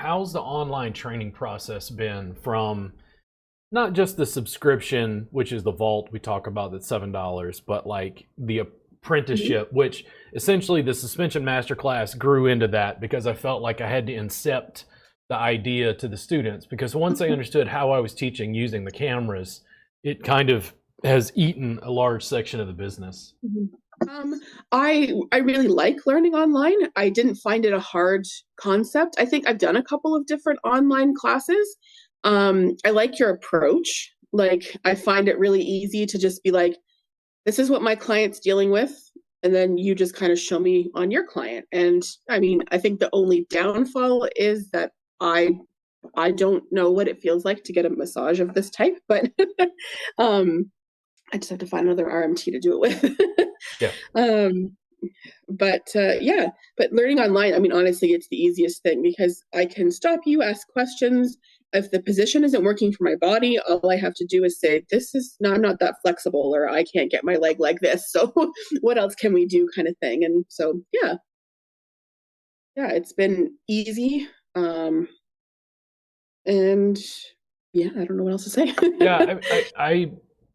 how's the online training process been from not just the subscription, which is the vault we talk about, that's $7, but like the apprenticeship, which essentially the suspension masterclass grew into that because I felt like I had to incept the idea to the students, because once they understood how I was teaching using the cameras, it kind of has eaten a large section of the business. I really like learning online. I didn't find it a hard concept. I think I've done a couple of different online classes. I like your approach. Like, I find it really easy to just be like, this is what my client's dealing with, and then you just kind of show me on your client. And I mean, I think the only downfall is that I don't know what it feels like to get a massage of this type, but I just have to find another RMT to do it with. Yeah. But learning online, I mean, honestly, it's the easiest thing because I can stop you, ask questions. If the position isn't working for my body, all I have to do is say, I'm not that flexible, or I can't get my leg like this. So what else can we do, kind of thing. And so, yeah, it's been easy. And yeah, I don't know what else to say. Yeah, I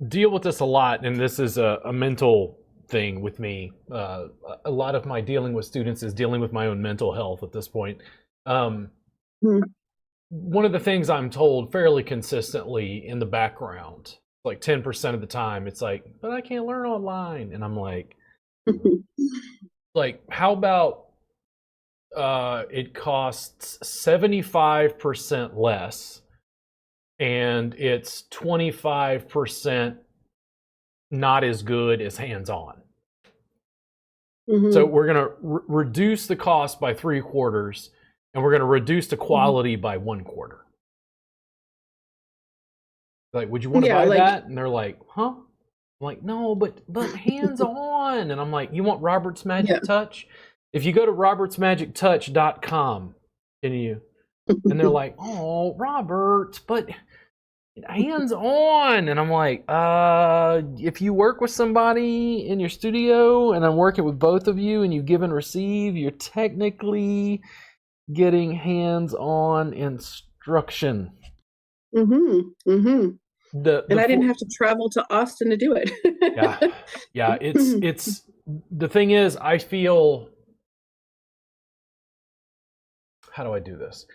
deal with this a lot, and this is a mental thing with me. A lot of my dealing with students is dealing with my own mental health at this point. One of the things I'm told fairly consistently in the background, like 10% of the time, it's like, but I can't learn online. And I'm like, how about it costs 75% less and it's 25% not as good as hands-on. So we're going to reduce the cost by 3/4, and we're going to reduce the quality by 1/4. Like, would you want to buy that? And they're like, huh? I'm like, no, but hands-on. And I'm like, you want Robert's Magic Touch? If you go to robertsmagictouch.com, can you? And they're like, oh, Robert, but hands-on. And I'm like, if you work with somebody in your studio and I'm working with both of you and you give and receive, you're technically getting hands-on instruction. And I didn't have to travel to Austin to do it. Yeah. It's the thing is, I feel, how do I do this?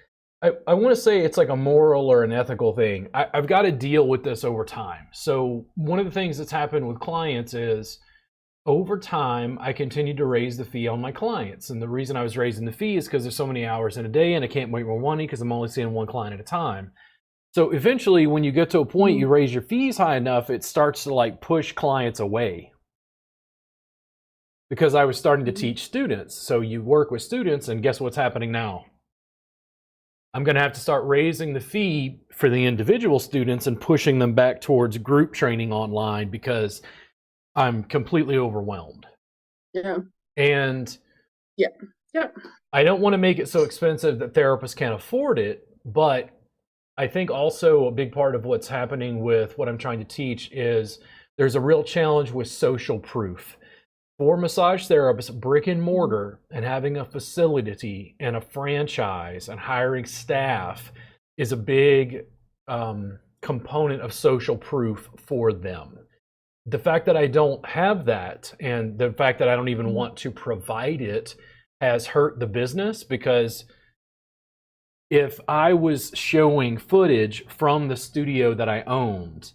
I want to say it's like a moral or an ethical thing. I've got to deal with this over time. So one of the things that's happened with clients is, over time, I continue to raise the fee on my clients. And the reason I was raising the fee is because there's so many hours in a day and I can't make more money because I'm only seeing one client at a time. So eventually, when you get to a point you raise your fees high enough, it starts to like push clients away. Because I was starting to teach students. So you work with students, and guess what's happening now? I'm going to have to start raising the fee for the individual students and pushing them back towards group training online because I'm completely overwhelmed. And I don't want to make it so expensive that therapists can't afford it, but I think also a big part of what's happening with what I'm trying to teach is there's a real challenge with social proof. For massage therapists, brick and mortar and having a facility and a franchise and hiring staff is a big component of social proof for them. The fact that I don't have that, and the fact that I don't even want to provide it, has hurt the business, because if I was showing footage from the studio that I owned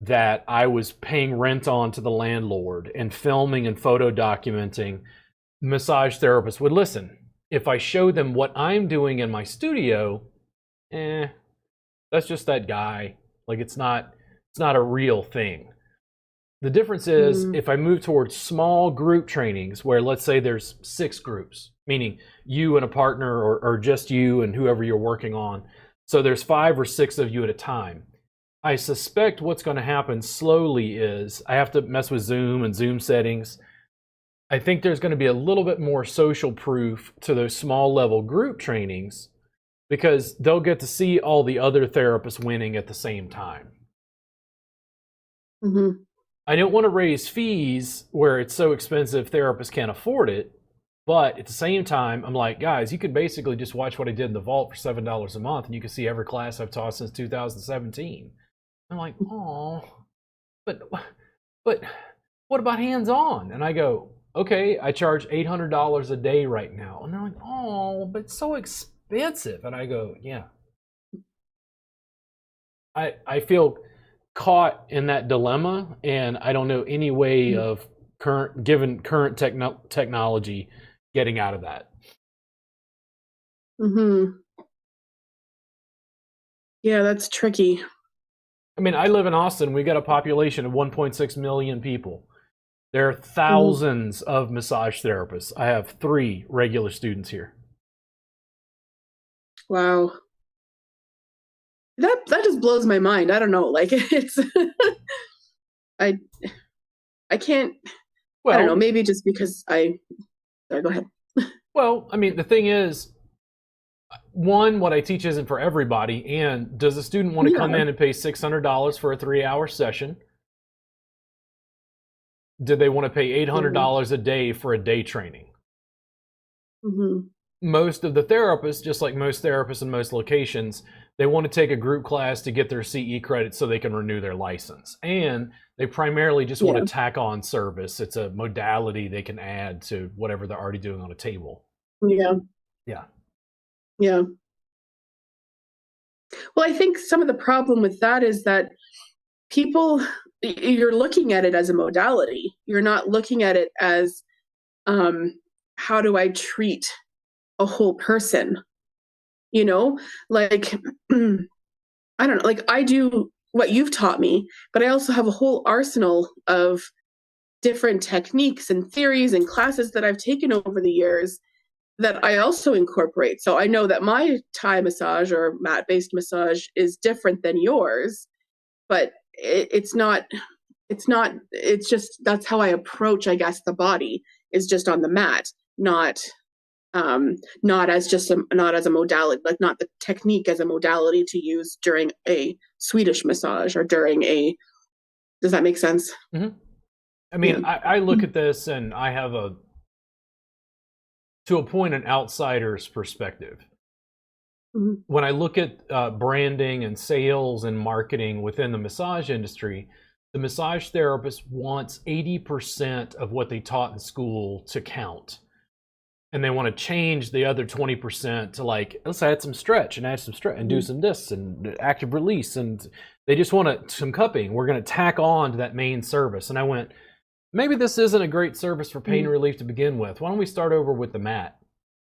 that I was paying rent on to the landlord and filming and photo documenting, massage therapists would listen. If I show them what I'm doing in my studio, that's just that guy. Like, it's not a real thing. The difference is if I move towards small group trainings where, let's say there's 6 groups, meaning you and a partner, or just you and whoever you're working on. So there's 5 or 6 of you at a time. I suspect what's going to happen slowly is I have to mess with Zoom and Zoom settings. I think there's going to be a little bit more social proof to those small level group trainings, because they'll get to see all the other therapists winning at the same time. I don't want to raise fees where it's so expensive therapists can't afford it, But at the same time, I'm like, guys, you could basically just watch what I did in the vault for $7 a month, and you can see every class I've taught since 2017. I'm like, oh, but what about hands-on? And I go, okay, I charge $800 a day right now. And they're like, oh, but it's so expensive. And I go, yeah. I feel caught in that dilemma, and I don't know any way of given current technology getting out of that. Yeah, that's tricky. I mean, I live in Austin. We got a population of 1.6 million people. There are thousands of massage therapists. I have 3 regular students here. Wow. That just blows my mind. I don't know. Like, it's I can't. Well, I don't know. Maybe just because sorry, go ahead. Well, I mean, the thing is, one, what I teach isn't for everybody. And does a student want to come in and pay $600 for a 3-hour session? Did they want to pay $800 a day for a day training? Most of the therapists, just like most therapists in most locations, they want to take a group class to get their CE credit so they can renew their license. And they primarily just want to tack on service. It's a modality they can add to whatever they're already doing on a table. Yeah. Well, I think some of the problem with that is that you're looking at it as a modality. You're not looking at it as, how do I treat a whole person? You know, like, I don't know, like I do what you've taught me, but I also have a whole arsenal of different techniques and theories and classes that I've taken over the years that I also incorporate. So I know that my Thai massage or mat-based massage is different than yours, but it's just, that's how I approach, I guess, the body is just on the mat, not as a modality, like not the technique as a modality to use during a Swedish massage or during does that make sense? I mean, I look at this and I have to a point, an outsider's perspective. When I look at branding and sales and marketing within the massage industry, the massage therapist wants 80% of what they taught in school to count. And they want to change the other 20% to, like, let's add some stretch and do some this and active release. And they just want some cupping. We're going to tack on to that main service. And I went, maybe this isn't a great service for pain relief to begin with. Why don't we start over with the mat?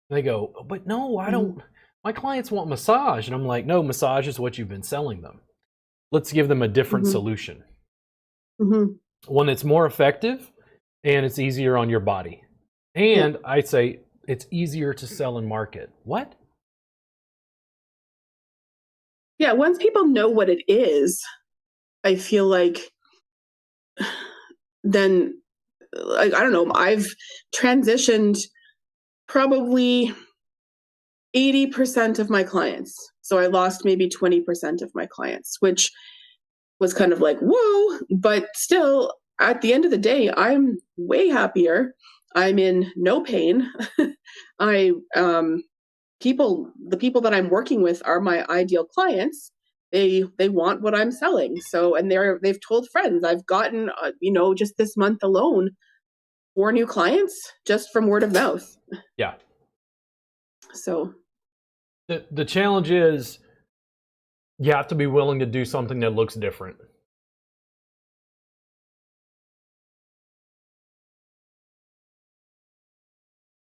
And they go, but no, I don't. My clients want massage. And I'm like, no, massage is what you've been selling them. Let's give them a different solution. One that's more effective and it's easier on your body. And I'd say it's easier to sell and market. What? Yeah, once people know what it is, I feel like then, like, I don't know, I've transitioned probably 80% of my clients. So I lost maybe 20% of my clients, which was kind of like, whoa, but still at the end of the day, I'm way happier. I'm in no pain. The people that I'm working with are my ideal clients. They want what I'm selling. So, and they've told friends. I've gotten, just this month alone, 4 new clients just from word of mouth. Yeah. So the challenge is you have to be willing to do something that looks different.